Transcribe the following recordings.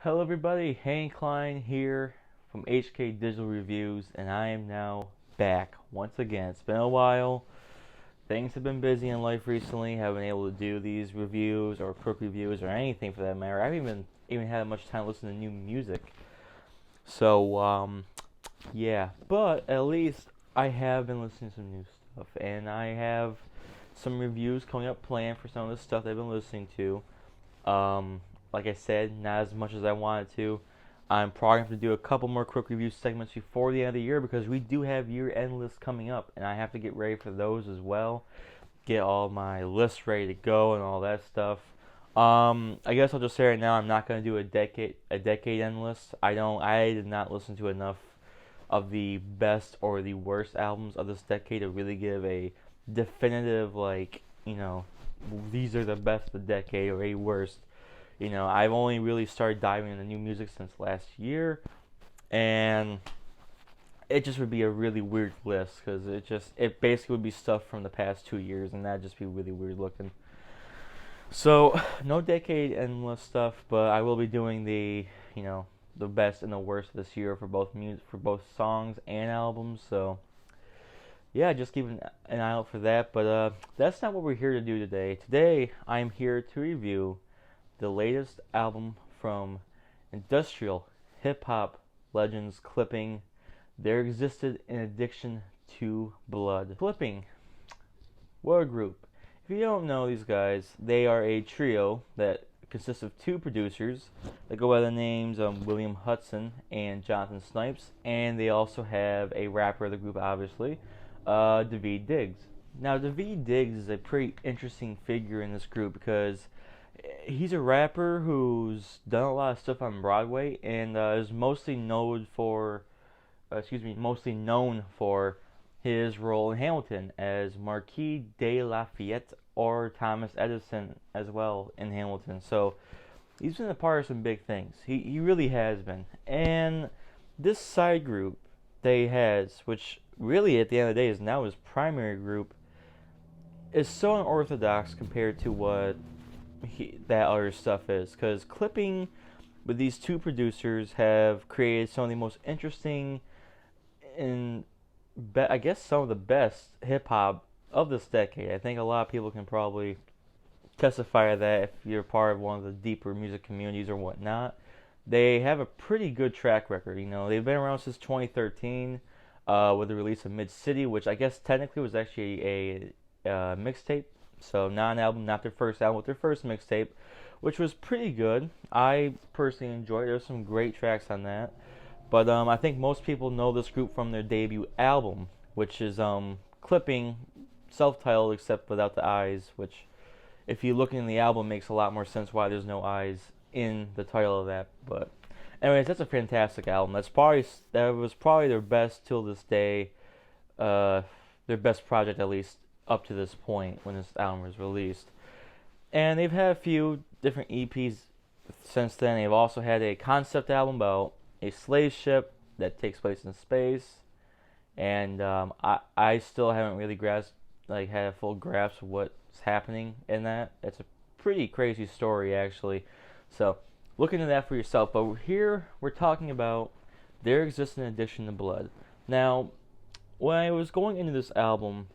Hello everybody, Hank Klein here from HK Digital Reviews, and I am now back once again. It's been a while. Things have been busy in life recently. Haven't been able to do these reviews or quick reviews or anything for that matter. I haven't even had much time to listen to new music. So yeah, but at least I have been listening to some new stuff, and I have some reviews coming up planned for some of the stuff I've been listening to. Um, like I said, not as much as I wanted to. I'm probably going to do a couple more quick review segments before the end of the year because we do have year-end lists coming up, and I have to get ready for those as well. Get all my lists ready to go and all that stuff. I guess I'll just say right now I'm not going to do a decade end list. I did not listen to enough of the best or the worst albums of this decade to really give a definitive these are the best of the decade or a worst. I've only really started diving into new music since last year, and it just would be a really weird list because it basically would be stuff from the past 2 years, and that'd just be really weird looking. So no decade endless stuff, but I will be doing the best and the worst this year for both songs and albums. So yeah, just keep an eye out for that. But that's not what we're here to do today. Today I'm here to review the latest album from industrial hip hop legends Clipping. There existed an addiction to blood. Clipping, what a group. If you don't know these guys, they are a trio that consists of two producers that go by the names William Hudson and Jonathan Snipes, and they also have a rapper of the group, obviously, Daveed Diggs. Now, Daveed Diggs is a pretty interesting figure in this group because he's a rapper who's done a lot of stuff on Broadway and is mostly known for his role in Hamilton as Marquis de Lafayette or Thomas Edison as well in Hamilton. So he's been a part of some big things. He really has been. And this side group that he has, which really at the end of the day is now his primary group, is so unorthodox compared to what that other stuff is. Because Clipping with these two producers have created some of the most interesting and I guess some of the best hip hop of this decade. I think a lot of people can probably testify to that if you're part of one of the deeper music communities or whatnot. They have a pretty good track record. They've been around since 2013 with the release of Mid City, which I guess technically was actually a mixtape. So not an album, not their first album, but their first mixtape, which was pretty good. I personally enjoyed it. There's some great tracks on that. But I think most people know this group from their debut album, which is Clipping, self-titled except without the eyes, which if you look in the album makes a lot more sense why there's no eyes in the title of that. But anyways, that's a fantastic album. That was probably their best till this day, their best project at least up to this point when this album was released. And they've had a few different EPs since then. They've also had a concept album about a slave ship that takes place in space, and I still haven't really had a full grasp of what's happening in that. It's a pretty crazy story actually, so look into that for yourself. But here we're talking about There Exists an Addiction to Blood. Now, when I was going into this album,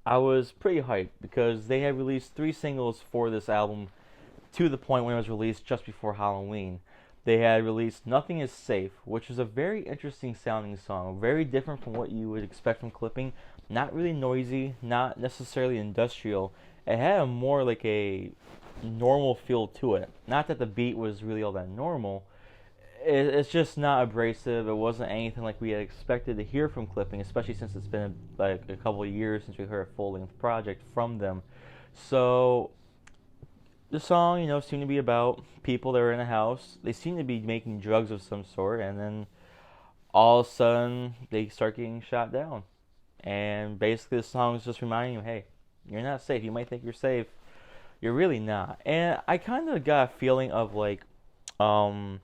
I was pretty hyped because they had released 3 singles for this album to the point when it was released just before Halloween. They had released Nothing Is Safe, which is a very interesting sounding song, very different from what you would expect from Clipping. Not really noisy, not necessarily industrial. It had a more like a normal feel to it. Not that the beat was really all that normal. It's just not abrasive. It wasn't anything like we had expected to hear from Clipping, especially since it's been like a couple of years since we heard a full-length project from them. So the song, seemed to be about people that were in a house. They seem to be making drugs of some sort, and then all of a sudden they start getting shot down. And basically, the song is just reminding you, hey, you're not safe. You might think you're safe, you're really not. And I kind of got a feeling of like a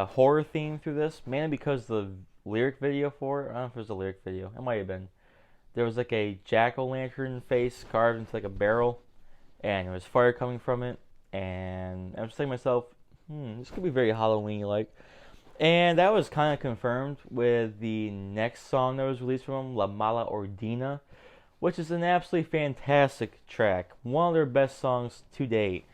horror theme through this, mainly because the lyric video for it. I don't know if it was a lyric video. It might have been. There was like a jack-o'-lantern face carved into like a barrel, and there was fire coming from it. And I'm just thinking to myself, this could be very Halloween-like. And that was kind of confirmed with the next song that was released from them, La Mala Ordina, which is an absolutely fantastic track. One of their best songs to date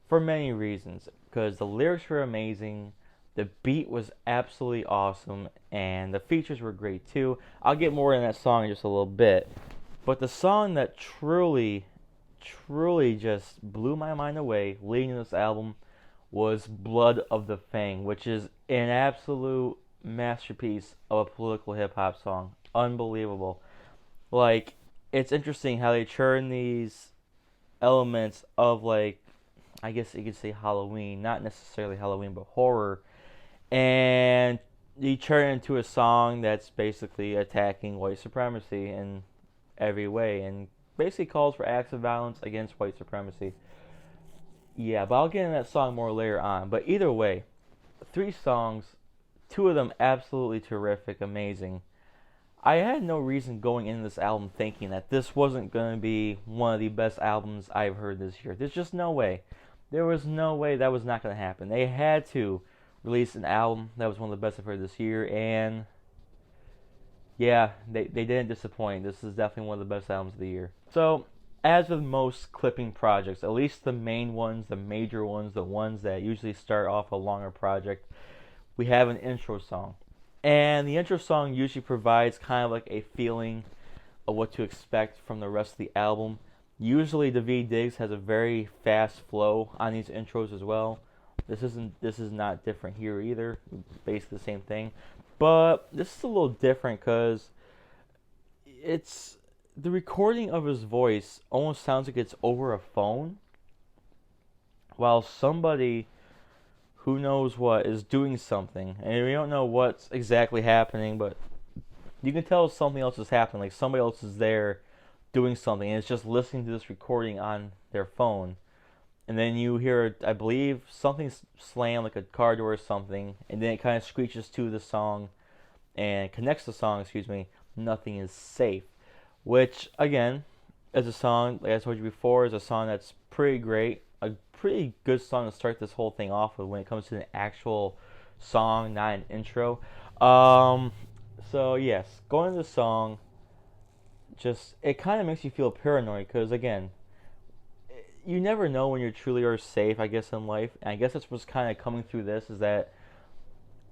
for many reasons. Because the lyrics were amazing, the beat was absolutely awesome, and the features were great too. I'll get more in that song in just a little bit. But the song that truly just blew my mind away leading to this album was Blood of the Fang, which is an absolute masterpiece of a political hip hop song. Unbelievable. Like, it's interesting how they turn these elements of, like, I guess you could say Halloween, not necessarily Halloween, but horror, and you turn it into a song that's basically attacking white supremacy in every way, and basically calls for acts of violence against white supremacy. Yeah, but I'll get into that song more later on. But either way, three songs, two of them absolutely terrific, amazing. I had no reason going into this album thinking that this wasn't going to be one of the best albums I've heard this year. There's just no way. There was no way that was not going to happen. They had to release an album that was one of the best I've heard this year, and yeah, they didn't disappoint. This is definitely one of the best albums of the year. So, as with most clipping projects, at least the main ones, the major ones, the ones that usually start off a longer project, we have an intro song. And the intro song usually provides kind of like a feeling of what to expect from the rest of the album. Usually Daveed Diggs has a very fast flow on these intros as well. This is not different here either. Basically the same thing. But this is a little different because it's the recording of his voice almost sounds like it's over a phone, while somebody who knows what is doing something, and we don't know what's exactly happening, but you can tell something else is happening, like somebody else is there doing something, and it's just listening to this recording on their phone. And then you hear, I believe, something slam, like a car door or something, and then it kind of screeches to the song and connects the song, Nothing is Safe. Which, again, is a song, like I told you before, is a song that's pretty great. A pretty good song to start this whole thing off with when it comes to an actual song, not an intro. So, yes, going to the song, it kind of makes you feel paranoid because, again, you never know when you truly are safe, I guess, in life. And I guess that's what's kind of coming through this, is that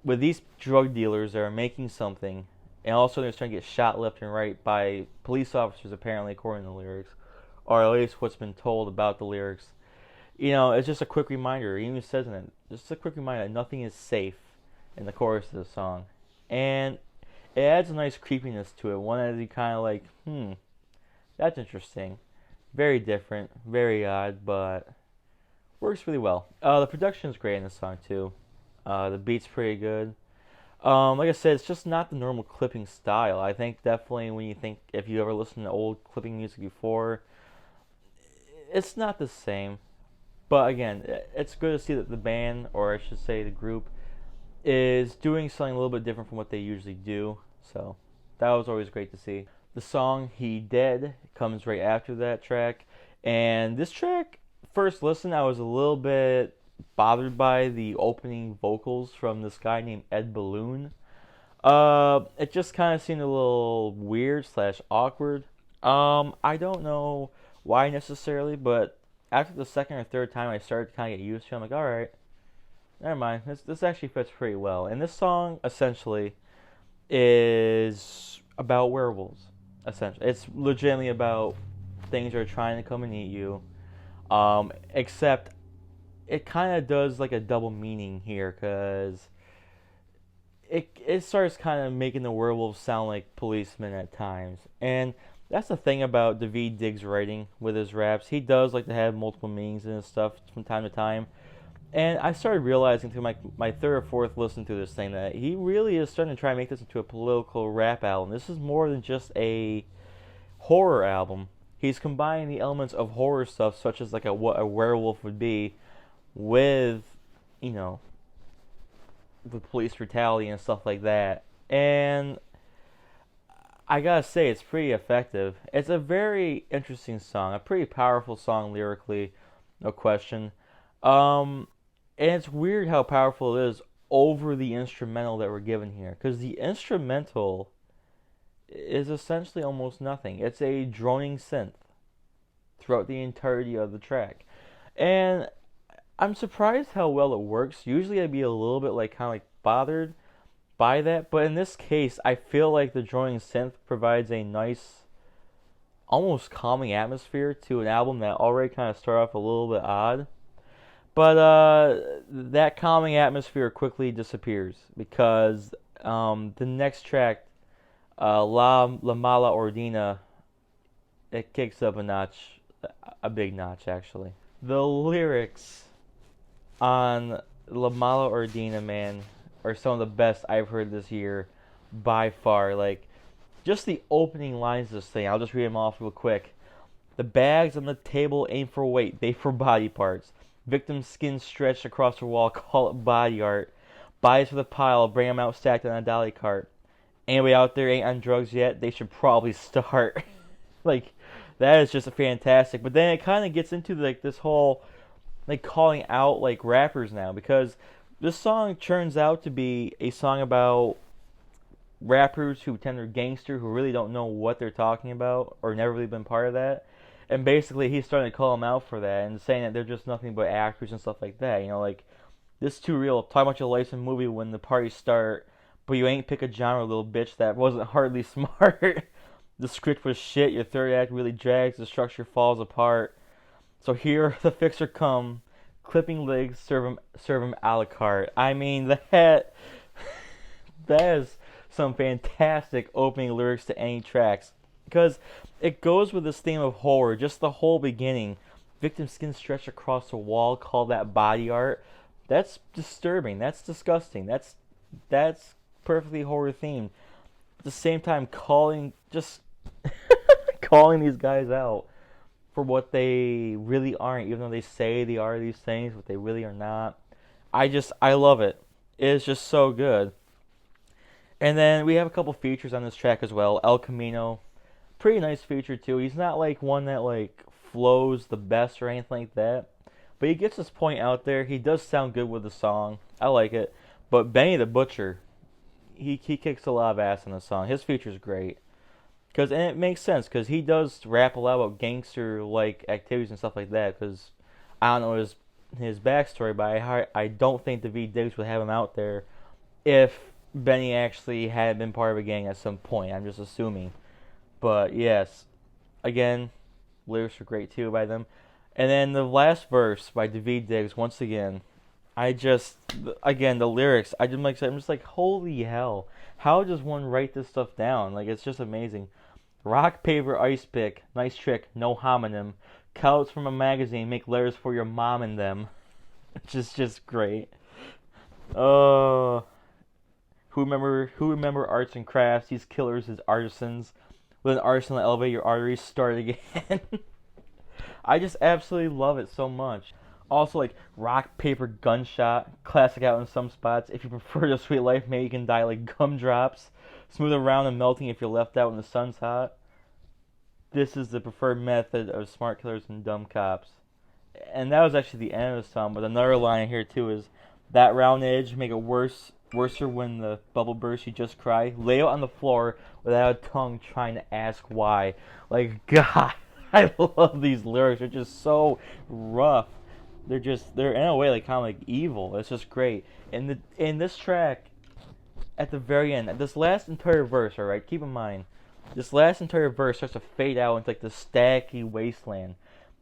with these drug dealers that are making something, and also they're trying to get shot left and right by police officers, apparently, according to the lyrics, or at least what's been told about the lyrics. It's just a quick reminder. It even says in it, just a quick reminder that nothing is safe in the chorus of the song. And it adds a nice creepiness to it. One that you kind of like, that's interesting. Very different, very odd, but works really well. The production's great in this song too. The beat's pretty good. Like I said, it's just not the normal clipping style. I think definitely if you ever listened to old clipping music before, it's not the same. But again, it's good to see that the band, or I should say the group, is doing something a little bit different from what they usually do. So that was always great to see. The song He Dead comes right after that track. And this track, first listen, I was a little bit bothered by the opening vocals from this guy named Ed Balloon. It just kind of seemed a little weird / awkward. I don't know why necessarily, but after the second or third time I started to kind of get used to it. I'm like, alright, never mind. This actually fits pretty well. And this song, essentially, is about werewolves. Essentially, it's legitimately about things that are trying to come and eat you. Except it kind of does like a double meaning here, because it starts kind of making the werewolves sound like policemen at times. And that's the thing about Daveed Diggs' writing with his raps. He does like to have multiple meanings and stuff from time to time. And I started realizing through my third or fourth listen to this thing that he really is starting to try and make this into a political rap album. This is more than just a horror album. He's combining the elements of horror stuff, such as like what a werewolf would be, with, the police brutality and stuff like that. And I gotta say, it's pretty effective. It's a very interesting song, a pretty powerful song lyrically, no question. And it's weird how powerful it is over the instrumental that we're given here, because the instrumental is essentially almost nothing. It's a droning synth throughout the entirety of the track. And I'm surprised how well it works. Usually I'd be a little bit like kind of like bothered by that, but in this case I feel like the droning synth provides a nice, almost calming atmosphere to an album that already kind of started off a little bit odd. But that calming atmosphere quickly disappears because the next track, La Mala Ordina, it kicks up a notch, a big notch actually. The lyrics on La Mala Ordina, man, are some of the best I've heard this year by far. Like, just the opening lines of this thing, I'll just read them off real quick. The bags on the table ain't for weight, they for body parts. Victim's skin stretched across the wall, call it body art. Bodies for the pile, bring 'em out stacked on a dolly cart. Anybody out there ain't on drugs yet, they should probably start. Like, that is just a fantastic. But then it kind of gets into like this whole like calling out like rappers now, because this song turns out to be a song about rappers who pretend they're gangster, who really don't know what they're talking about or never really been part of that. And basically he's starting to call them out for that and saying that they're just nothing but actors and stuff like that. You know, like, this is too real. Talk about your life in a movie when the parties start, but you ain't pick a genre, little bitch. That wasn't hardly smart. The script was shit. Your third act really drags. The structure falls apart. So here the fixer come, clipping legs, serve him a la carte. I mean, that is some fantastic opening lyrics to any tracks, because it goes with this theme of horror. Just the whole beginning, victim skin stretched across the wall, call that body art. That's disturbing. That's disgusting. That's perfectly horror themed. At the same time, calling calling these guys out for what they really aren't, even though they say they are these things, but they really are not. I love it. It's just so good. And then we have a couple features on this track as well. El Camino, pretty nice feature too. He's not like one that like flows the best or anything like that, but he gets his point out there. He does sound good with the song. I like it. But Benny the Butcher, he kicks a lot of ass in the song. His feature's great. And it makes sense, because he does rap a lot about gangster-like activities and stuff like that, because I don't know his backstory, but I don't think Daveed Diggs would have him out there if Benny actually had been part of a gang at some point. I'm just assuming. But yes, again, lyrics are great too by them. And then the last verse by Daveed Diggs, once again, the lyrics, I'm just like, holy hell. How does one write this stuff down? Like, it's just amazing. Rock, paper, ice pick, nice trick, no homonym. Cows from a magazine, make letters for your mom and them. It's just great. Who remember arts and crafts? These killers as artisans. With an arsenal to elevate your arteries, start again. I just absolutely love it so much. Also, like, rock, paper, gunshot, classic out in some spots. If you prefer the sweet life, maybe you can die like gumdrops. Smooth around and melting if you're left out when the sun's hot. This is the preferred method of smart killers and dumb cops. And that was actually the end of the song, but another line here too is, that round edge make it worser when the bubble bursts, you just cry. Lay out on the floor without a tongue trying to ask why. Like, God, I love these lyrics. They're just so rough. They're in a way like kind of like evil. It's just great. And in this track, at the very end, this last entire verse, alright, keep in mind, this last entire verse starts to fade out into like the stacky wasteland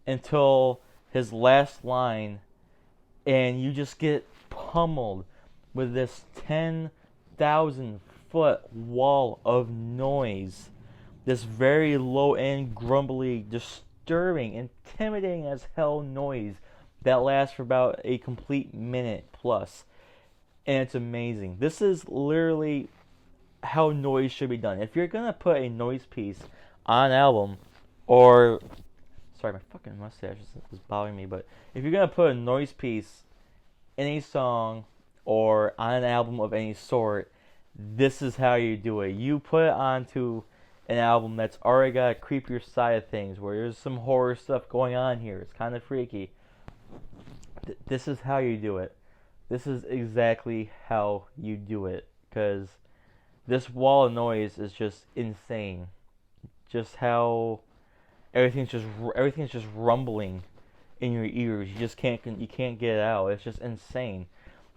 until his last line, and you just get pummeled with this 10,000 foot wall of noise. This very low end, grumbly, disturbing, intimidating as hell noise that lasts for about a complete minute plus. And it's amazing. This is literally how noise should be done. If you're gonna put a noise piece on an album, or sorry, my fucking mustache is bothering me, but if you're gonna put a noise piece in a song or on an album of any sort, this is how you do it. You put it onto an album that's already got a creepier side of things, where there's some horror stuff going on here. It's kind of freaky. This is how you do it. This is exactly how you do it, because this wall of noise is just insane. Just how everything's just rumbling in your ears. You can't get it out. It's just insane.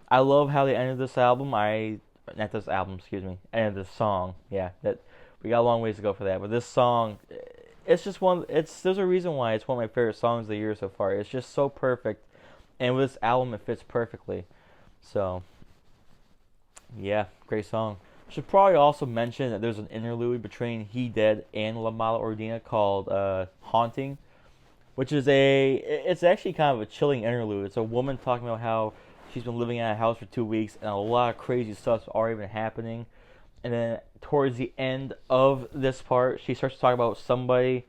I love how they ended this album. Not this album, excuse me. Ended this song. Yeah, that we got a long ways to go for that. But this song, it's just one. It's there's a reason why it's one of my favorite songs of the year so far. It's just so perfect, and with this album, it fits perfectly. So yeah, great song. Should probably also mention that there's an interlude between He Dead and La Mala Ordina called Haunting, which is it's actually kind of a chilling interlude. It's a woman talking about how she's been living in a house for 2 weeks and a lot of crazy stuff's already been happening. And then towards the end of this part, she starts to talk about somebody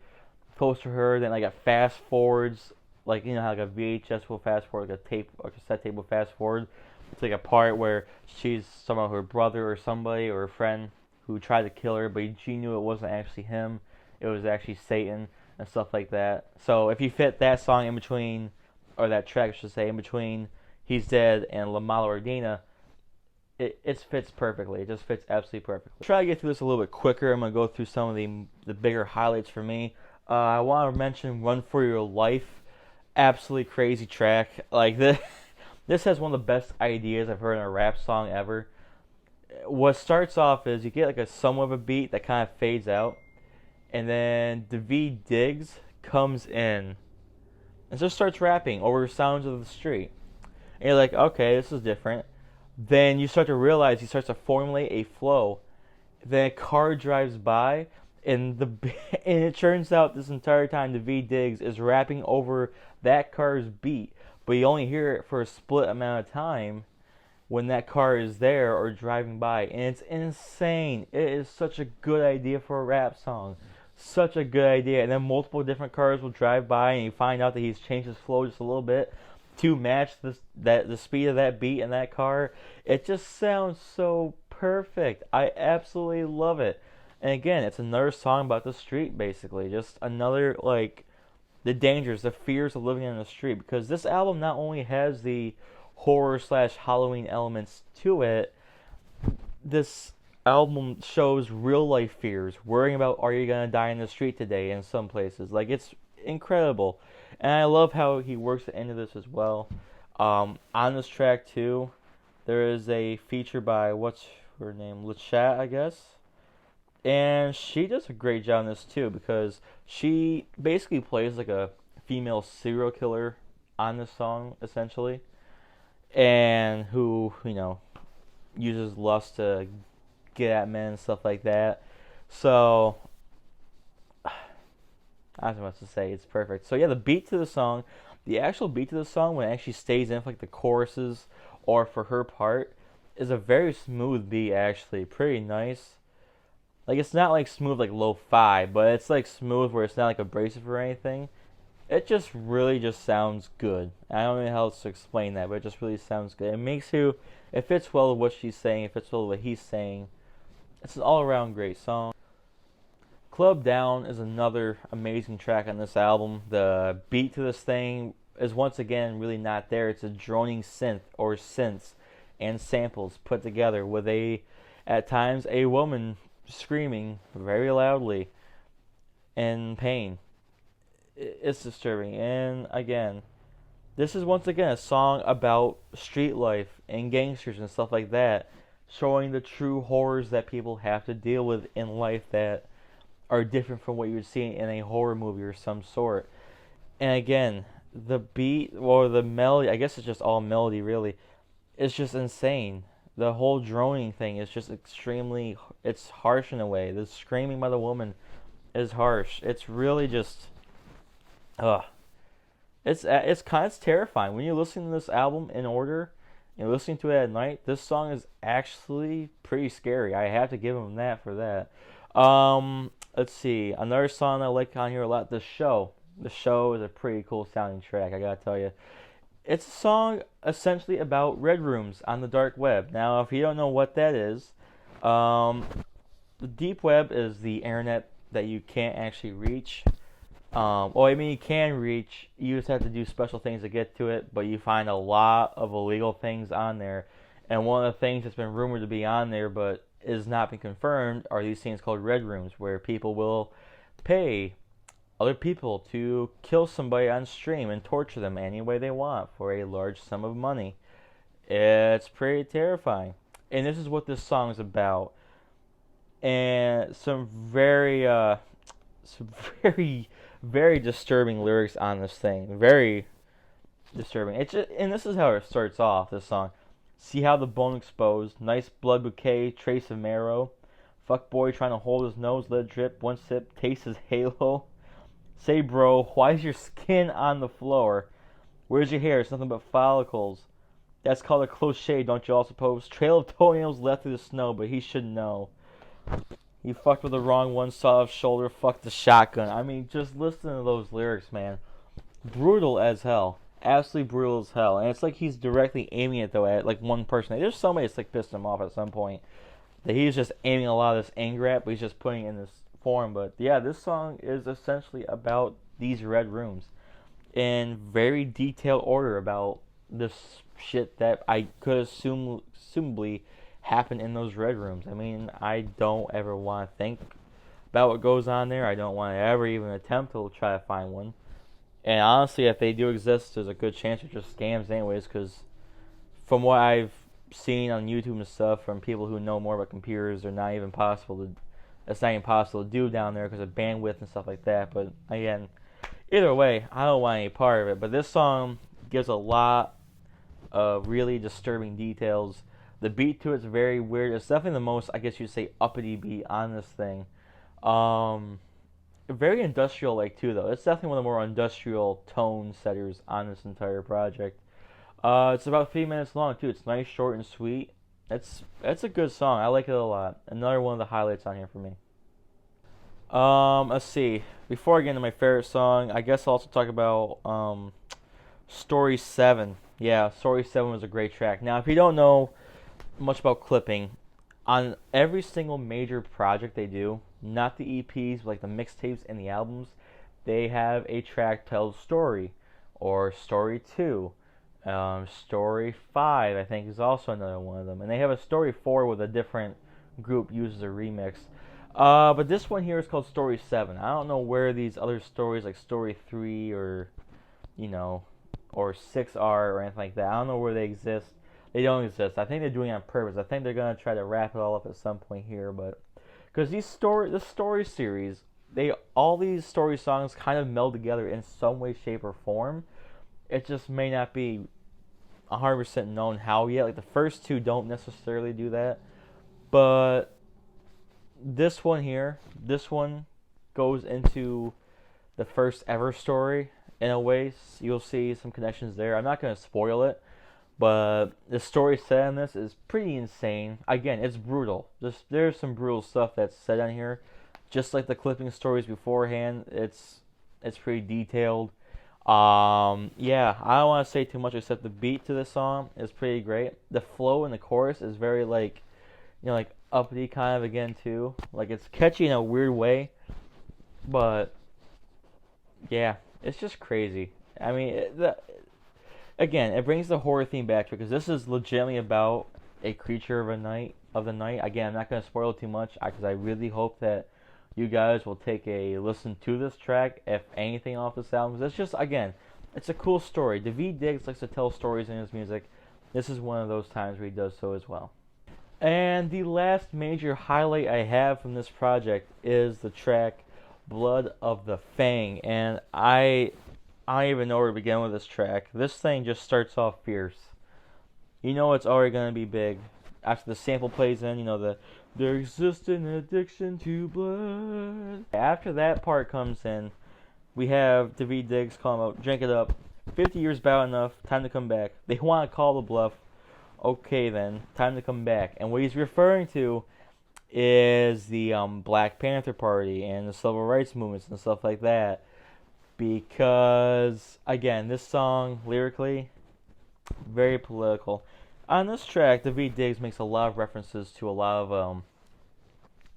close to her. Then like it fast forwards, like you know how like a VHS will fast forward, like a tape or cassette tape will fast forward. It's like a part where she's somehow her brother or somebody or a friend who tried to kill her, but she knew it wasn't actually him. It was actually Satan and stuff like that. So if you fit that song in between, or that track I should say, in between He's Dead and La Mala Ordina, it fits perfectly. It just fits absolutely perfectly. Try to get through this a little bit quicker. I'm going to go through some of the bigger highlights for me. I want to mention Run For Your Life. Absolutely crazy track. Like this, this has one of the best ideas I've heard in a rap song ever. What starts off is you get like a somewhat of a beat that kind of fades out, and then Daveed Diggs comes in and just starts rapping over sounds of the street. And you're like, okay, this is different. Then you start to realize he starts to formulate a flow. Then a car drives by, and and it turns out this entire time Daveed Diggs is rapping over that car's beat, but you only hear it for a split amount of time when that car is there or driving by, and it's insane. It is such a good idea for a rap song. Such a good idea. And then multiple different cars will drive by, and you find out that he's changed his flow just a little bit to match the speed of that beat in that car. It just sounds so perfect. I absolutely love it. And again, it's another song about the street, basically. Just another, like, the dangers, the fears of living in the street. Because this album not only has the horror slash Halloween elements to it, this album shows real life fears, worrying about are you gonna die in the street today in some places. Like, it's incredible. And I love how he works the end of this as well. On this track too, there is a feature by what's her name, Lachat, I guess, and she does a great job in this too, because she basically plays like a female serial killer on this song essentially, and who uses lust to get at men and stuff like that. So I don't know what to say. It's perfect. So yeah, the actual beat to the song, when it actually stays in for like the choruses or for her part, is a very smooth beat. Actually, pretty nice. Like, it's not like smooth like lo-fi, but it's like smooth where it's not like abrasive or anything. It just really just sounds good. I don't know how else to explain that, but it just really sounds good. It fits well with what she's saying. It fits well with what he's saying. It's an all-around great song. Club Down is another amazing track on this album. The beat to this thing is once again really not there. It's a droning synth or synths and samples put together with at times a woman screaming very loudly in pain. It's disturbing. And again, this is once again a song about street life and gangsters and stuff like that, showing the true horrors that people have to deal with in life that are different from what you would see in a horror movie or some sort. And again, the beat or the melody, I guess it's just all melody really, it's just insane. The whole droning thing is just it's harsh in a way. The screaming by the woman is harsh. It's really just, it's terrifying. When you're listening to this album in order and listening to it at night, this song is actually pretty scary. I have to give him that for that. Let's see. Another song I like on here a lot, The Show. The Show is a pretty cool sounding track, I gotta tell you. It's a song essentially about red rooms on the dark web. Now, if you don't know what that is, the deep web is the internet that you can't actually reach. Well, I mean, you can reach. You just have to do special things to get to it, but you find a lot of illegal things on there. And one of the things that's been rumored to be on there, but is not been confirmed, are these things called red rooms, where people will pay other people to kill somebody on stream and torture them any way they want for a large sum of money. It's pretty terrifying. And this is what this song is about. And some very, very disturbing lyrics on this thing. Very disturbing. It's just, and this is how it starts off. This song. See how the bone exposed. Nice blood bouquet, trace of marrow. Fuck boy trying to hold his nose, let it drip. One sip, taste his halo. Say bro, why's your skin on the floor? Where's your hair? It's nothing but follicles. That's called a close shave, don't you all suppose? Trail of toenails left through the snow, but he should know. He fucked with the wrong one, saw his shoulder, fucked the shotgun. I mean, just listen to those lyrics, man. Brutal as hell. Absolutely brutal as hell. And it's like he's directly aiming it, though, at like one person. There's somebody that's like pissed him off at some point that he's just aiming a lot of this anger at, but he's just putting it in this form. But yeah, this song is essentially about these red rooms in very detailed order about this shit that I could assumably happen in those red rooms. I mean, I don't ever want to think about what goes on there. I don't want to ever even attempt to try to find one. And honestly, if they do exist, there's a good chance they're just scams anyways, because from what I've seen on YouTube and stuff from people who know more about computers, they're not even possible to it's not even possible to do down there because of bandwidth and stuff like that. But again, either way, I don't want any part of it. But this song gives a lot of really disturbing details. The beat to it's very weird. It's definitely the most, I guess you'd say, uppity beat on this thing. Very industrial like too though. It's definitely one of the more industrial tone setters on this entire project. It's about 3 minutes long too. It's nice, short, and sweet. It's a good song. I like it a lot. Another one of the highlights on here for me. Let's see. Before I get into my favorite song, I guess I'll also talk about Story 7. Yeah, Story 7 was a great track. Now, if you don't know much about clipping, on every single major project they do, not the EPs, like the mixtapes and the albums, they have a track titled Story or Story 2. Story 5, I think, is also another one of them. And they have a Story 4 with a different group uses a remix. But this one here is called Story 7. I don't know where these other stories like Story 3 or, or 6 are or anything like that. I don't know where they exist. They don't exist. I think they're doing it on purpose. I think they're going to try to wrap it all up at some point here. But because this story series, all these story songs kind of meld together in some way, shape, or form. It just may not be 100% known how yet. Like the first two don't necessarily do that, but this one goes into the first ever story in a way. So you'll see some connections there. I'm not going to spoil it, but the story set in this is pretty insane. Again, it's brutal. There's some brutal stuff that's said on here, just like the clipping stories beforehand. It's pretty detailed. Yeah, I don't want to say too much except the beat to this song is pretty great. The flow in the chorus is very like uppity kind of again too. Like it's catchy in a weird way, but yeah, it's just crazy. I mean, again, it brings the horror theme back because this is legitimately about a creature of the night. Again, I'm not gonna spoil too much because I really hope that you guys will take a listen to this track, if anything, off this album. It's just, again, it's a cool story. Daveed Diggs likes to tell stories in his music. This is one of those times where he does so as well. And the last major highlight I have from this project is the track Blood of the Fang. And I don't even know where to begin with this track. This thing just starts off fierce. You know it's already going to be big. After the sample plays in, there exists an addiction to blood. After that part comes in, we have Daveed Diggs calling out, drink it up. 50 years about enough, time to come back. They want to call the bluff. Okay then, time to come back. And what he's referring to is the Black Panther Party and the civil rights movements and stuff like that. Because, again, this song, lyrically, very political. On this track, Daveed Diggs makes a lot of references to a lot of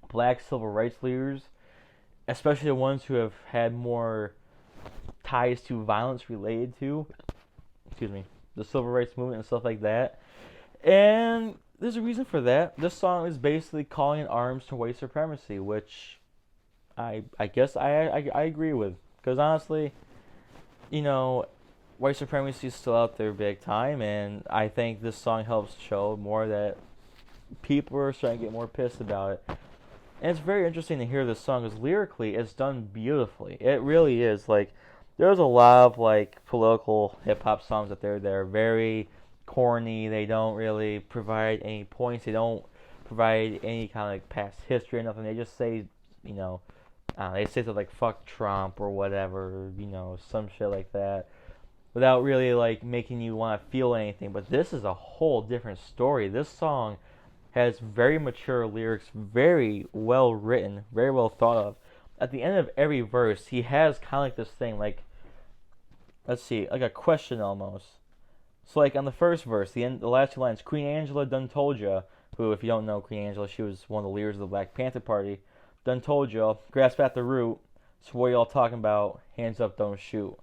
black civil rights leaders, especially the ones who have had more ties to violence related to, the civil rights movement and stuff like that. And there's a reason for that. This song is basically calling in arms to white supremacy, which I guess I agree with. Because honestly, you know, white supremacy is still out there big time, and I think this song helps show more that people are starting to get more pissed about it. And it's very interesting to hear this song, because lyrically it's done beautifully. It really is. Like, there's a lot of like political hip hop songs out there that are very corny. They don't really provide any points. They don't provide any kind of like past history or nothing. They just say, you know, they say stuff like "fuck Trump" or whatever, you know, some shit like that, without really like making you want to feel anything. But this is a whole different story. This song has very mature lyrics, very well written, very well thought of. At the end of every verse, he has kind of like this thing, like, let's see, like a question almost. So like on the first verse, the last two lines, Queen Angela done told ya, who, if you don't know Queen Angela, she was one of the leaders of the Black Panther Party, done told ya, grasp at the root, so what y'all talking about, hands up, don't shoot.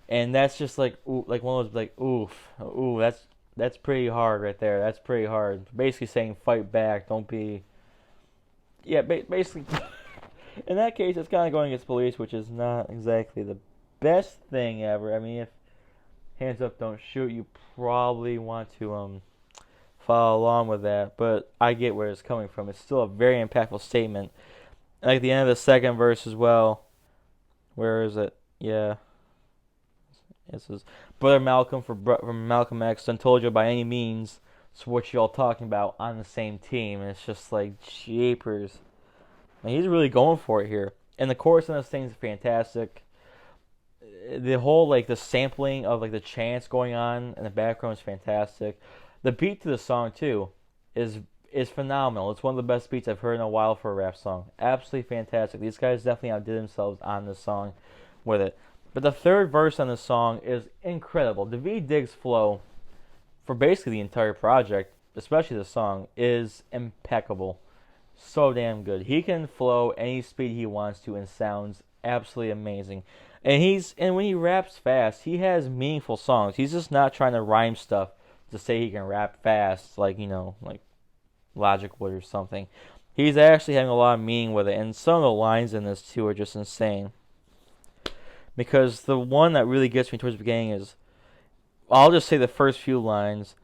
And that's just like, ooh, like one of those, like, ooh, that's pretty hard right there. That's pretty hard. Basically saying fight back, don't be... Yeah, basically, in that case, it's kind of going against police, which is not exactly the best thing ever. I mean, if hands up, don't shoot, you probably want to follow along with that. But I get where it's coming from. It's still a very impactful statement. Like at the end of the second verse as well. Where is it? Yeah. This is Brother Malcolm from Malcolm X done told you by any means. So what y'all talking about on the same team? And it's just like jeepers. And he's really going for it here. And the chorus in this thing is fantastic. The whole like the sampling of like the chants going on in the background is fantastic. The beat to the song too is phenomenal. It's one of the best beats I've heard in a while for a rap song. Absolutely fantastic. These guys definitely outdid themselves on this song with it. But the third verse on this song is incredible. Daveed Diggs' flow for basically the entire project, especially the song, is impeccable. So damn good. He can flow any speed he wants to and sounds absolutely amazing. And when he raps fast, he has meaningful songs. He's just not trying to rhyme stuff to say he can rap fast, like, you know, like Logic would or something. He's actually having a lot of meaning with it, and some of the lines in this too are just insane. Because the one that really gets me towards the beginning is, I'll just say the first few lines.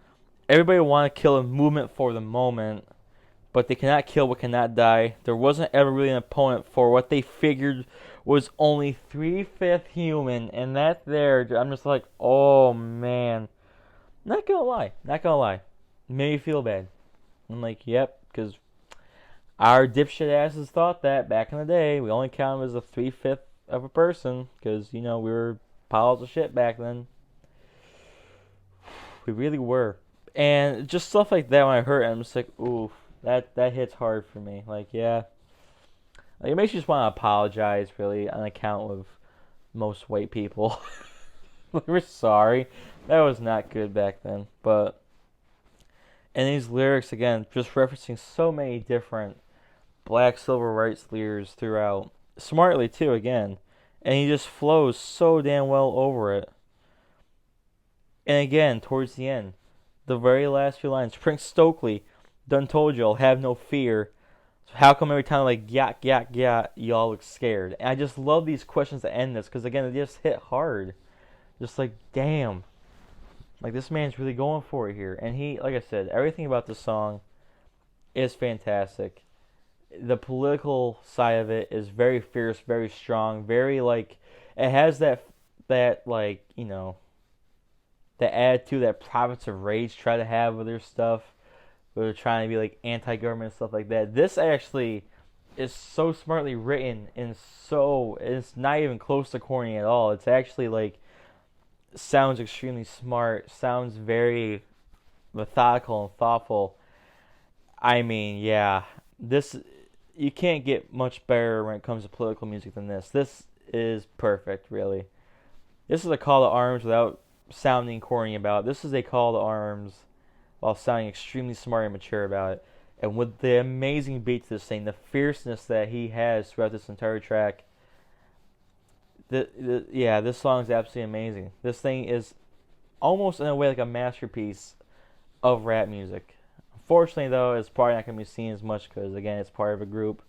Everybody want to kill a movement for the moment, but they cannot kill what cannot die. There wasn't ever really an opponent for what they figured was only 3/5 human, and that there, I'm just like, oh man. Not gonna lie. Made me feel bad. I'm like, yep, because our dipshit asses thought that back in the day. We only counted as a 3/5 of a person, because, you know, we were piles of shit back then. We really were. And just stuff like that, when I heard it, I'm just like, oof, that hits hard for me. Like, yeah. Like, it makes you just want to apologize, really, on account of most white people. We're sorry. That was not good back then. But, and these lyrics, again, just referencing so many different black civil rights leaders throughout. Smartly, too, again. And he just flows so damn well over it. And again, towards the end, the very last few lines, Prince Stokely done told y'all, have no fear. So how come every time like yak, y'all look scared? And I just love these questions that end this, because again, they just hit hard. Just like, damn. Like, this man's really going for it here. And he, like I said, everything about this song is fantastic. The political side of it is very fierce, very strong, very like, it has that like, you know, the attitude that Prophets of Rage try to have with their stuff. They're trying to be like anti-government and stuff like that. This actually is so smartly written, and so it's not even close to corny at all. It's actually like, sounds extremely smart, sounds very methodical and thoughtful. I mean, yeah, this, you can't get much better when it comes to political music than this. This is perfect, really. This is a call to arms without sounding corny about it. This is a call to arms while sounding extremely smart and mature about it. And with the amazing beat to this thing, the fierceness that he has throughout this entire track, Yeah, this song is absolutely amazing. This thing is almost in a way like a masterpiece of rap music. Unfortunately, though, it's probably not going to be seen as much because, again, it's part of a group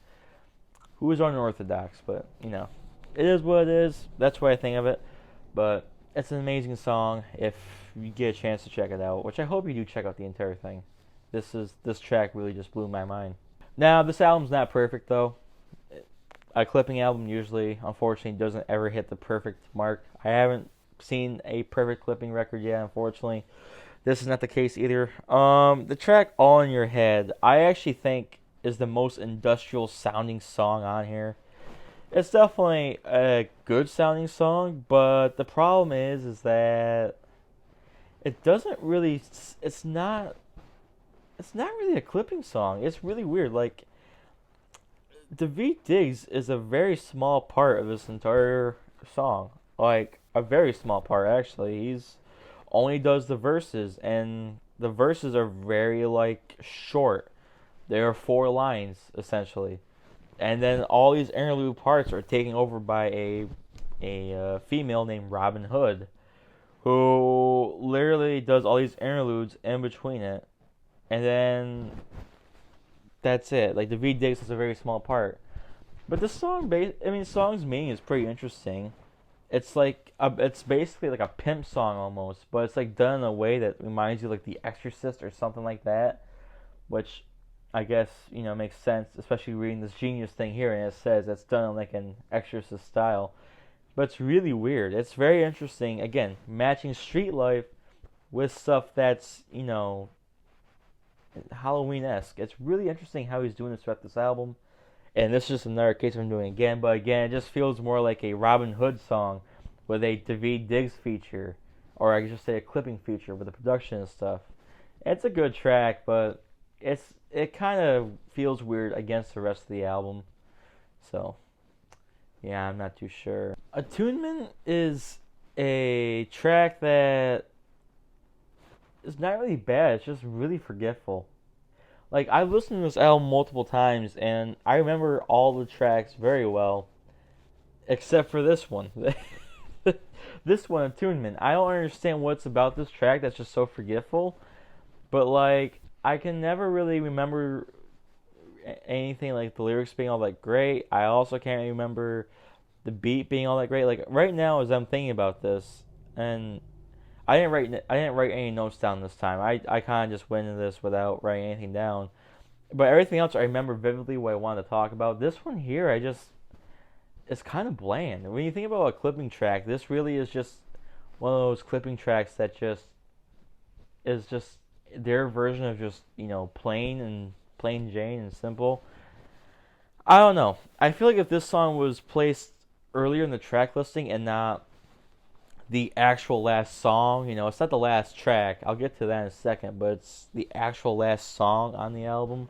who is unorthodox. But, it is what it is. That's what I think of it. But it's an amazing song if you get a chance to check it out, which I hope you do check out the entire thing. This track really just blew my mind. Now, this album's not perfect, though. A clipping album usually, unfortunately, doesn't ever hit the perfect mark. I haven't seen a perfect clipping record yet, unfortunately. This is not the case either. The track "All in Your Head," I actually think is the most industrial sounding song on here. It's definitely a good sounding song, but the problem is that it doesn't really. It's not. It's not really a clipping song. It's really weird. Like, Daveed Diggs is a very small part of this entire song. Like, a very small part, actually. He's only does the verses, and the verses are very, like, short. There are 4 lines, essentially. And then all these interlude parts are taken over by a female named Robin Hood, who literally does all these interludes in between it. And then that's it. Like, Daveed Diggs is a very small part. But this song, the song's meaning is pretty interesting. It's like it's basically like a pimp song almost, but it's like done in a way that reminds you like The Exorcist or something like that, which I guess makes sense, especially reading this Genius thing here, and it says it's done in like an Exorcist style. But it's really weird. It's very interesting. Again, matching street life with stuff that's Halloween-esque. It's really interesting how he's doing this throughout this album. And this is just another case of him doing it again. But again, it just feels more like a Robin Hood song with a Daveed Diggs feature. Or I could just say a clipping feature with the production and stuff. It's a good track, but it kind of feels weird against the rest of the album. So, yeah, I'm not too sure. Attunement is a track that is not really bad. It's just really forgetful. Like, I've listened to this album multiple times, and I remember all the tracks very well, except for this one. This one, Attunement. I don't understand what's about this track that's just so forgetful, but, like, I can never really remember anything, like, the lyrics being all that great. I also can't remember the beat being all that great. Like, right now, as I'm thinking about this, and I didn't write any notes down this time. I kind of just went into this without writing anything down. But everything else I remember vividly what I wanted to talk about. This one here, it's kind of bland. When you think about a clipping track, this really is just one of those clipping tracks that is just their version of just, plain Jane and simple. I don't know. I feel like if this song was placed earlier in the track listing and not the actual last song, it's not the last track. I'll get to that in a second, but it's the actual last song on the album.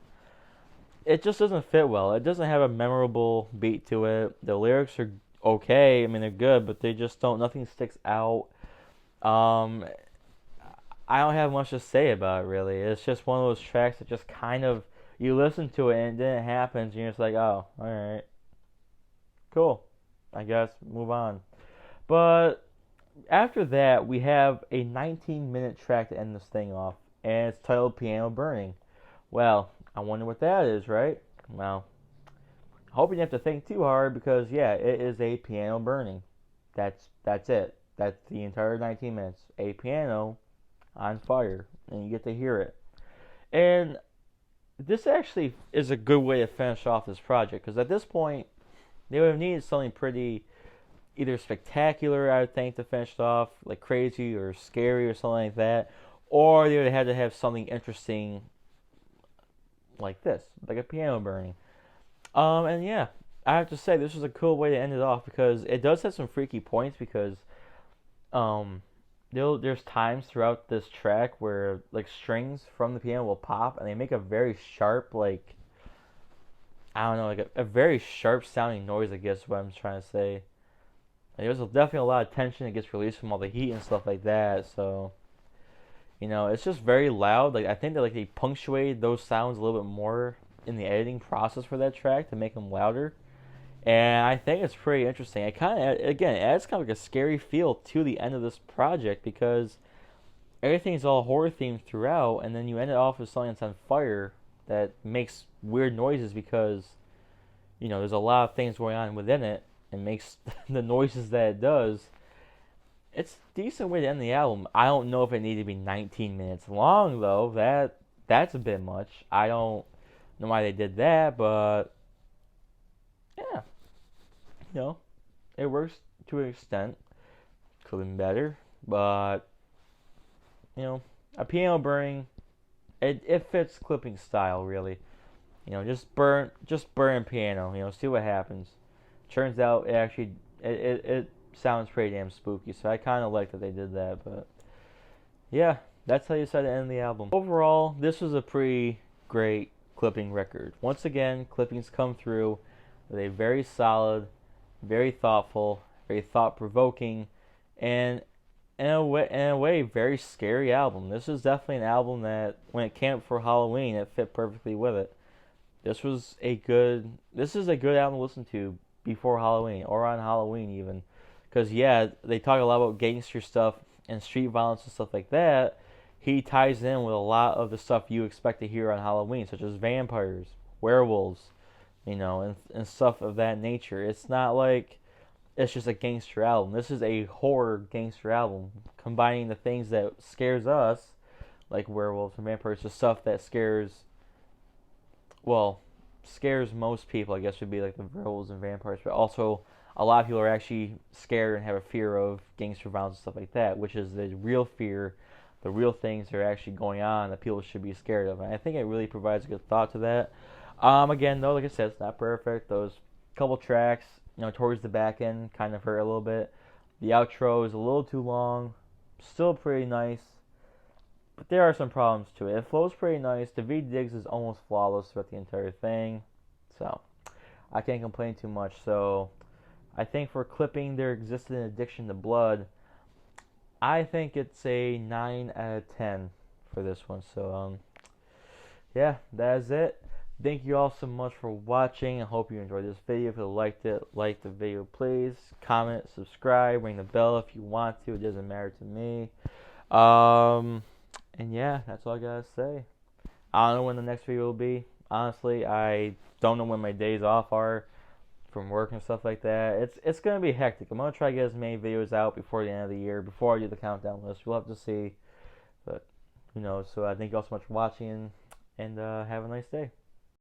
It just doesn't fit well. It doesn't have a memorable beat to it. The lyrics are okay. They're good, but they just don't. Nothing sticks out. I don't have much to say about it, really. It's just one of those tracks that just kind of you listen to it and then it happens, and you're just like, oh, all right, cool. I guess move on. But after that, we have a 19-minute track to end this thing off, and it's titled Piano Burning. Well, I wonder what that is, right? Well, I hope you didn't have to think too hard because, yeah, it is a piano burning. That's it. That's the entire 19 minutes. A piano on fire, and you get to hear it. And this actually is a good way to finish off this project because at this point, they would have needed something pretty either spectacular, I would think, to finish it off, like crazy or scary or something like that, or they would have had to have something interesting like this, like a piano burning. And yeah, I have to say this was a cool way to end it off because it does have some freaky points because there's times throughout this track where like strings from the piano will pop and they make a very sharp, like, I don't know, like a very sharp sounding noise, I guess is what I'm trying to say. There's definitely a lot of tension that gets released from all the heat and stuff like that. So, it's just very loud. Like I think that they punctuate those sounds a little bit more in the editing process for that track to make them louder. And I think it's pretty interesting. It kind of, again, it adds kind of like a scary feel to the end of this project because everything's all horror themed throughout, and then you end it off with something that's on fire that makes weird noises because there's a lot of things going on within it and makes the noises that it does. It's a decent way to end the album. I don't know if it needed to be 19 minutes long though. That's a bit much. I don't know why they did that, but yeah, you know, it works to an extent. Could have been better, but a piano burning, it fits clipping style really. Just burn piano. See what happens. Turns out it sounds pretty damn spooky. So I kind of like that they did that. But yeah, that's how you decide to end the album. Overall, this was a pretty great clipping record. Once again, clippings come through with a very solid, very thoughtful, very thought provoking, and in a way, very scary album. This is definitely an album that, when it came up for Halloween, it fit perfectly with it. This is a good album to listen to before Halloween or on Halloween even, because yeah, they talk a lot about gangster stuff and street violence and stuff like that. He ties in with a lot of the stuff you expect to hear on Halloween, such as vampires, werewolves, and stuff of that nature. It's not like it's just a gangster album. This is a horror gangster album, combining the things that scares us, like werewolves and vampires, to stuff that scares most people, I guess, would be like the werewolves and vampires, but also a lot of people are actually scared and have a fear of gangster violence and stuff like that, which is the real fear, the real things that are actually going on that people should be scared of. And I think it really provides a good thought to that. Again, though, like I said, it's not perfect. Those couple tracks, towards the back end kind of hurt a little bit. The outro is a little too long, still pretty nice. But there are some problems to it. It flows pretty nice. The V Diggs is almost flawless throughout the entire thing. So, I can't complain too much. So, I think for clipping their existing addiction to blood, I think it's a 9 out of 10 for this one. So, yeah, that is it. Thank you all so much for watching. I hope you enjoyed this video. If you liked it, like the video, please. Comment, subscribe, ring the bell if you want to. It doesn't matter to me. And yeah, that's all I gotta say. I don't know when the next video will be. Honestly, I don't know when my days off are from work and stuff like that. It's gonna be hectic. I'm gonna try to get as many videos out before the end of the year, before I do the countdown list. We'll have to see, but who knows. So I thank you all so much for watching, and have a nice day.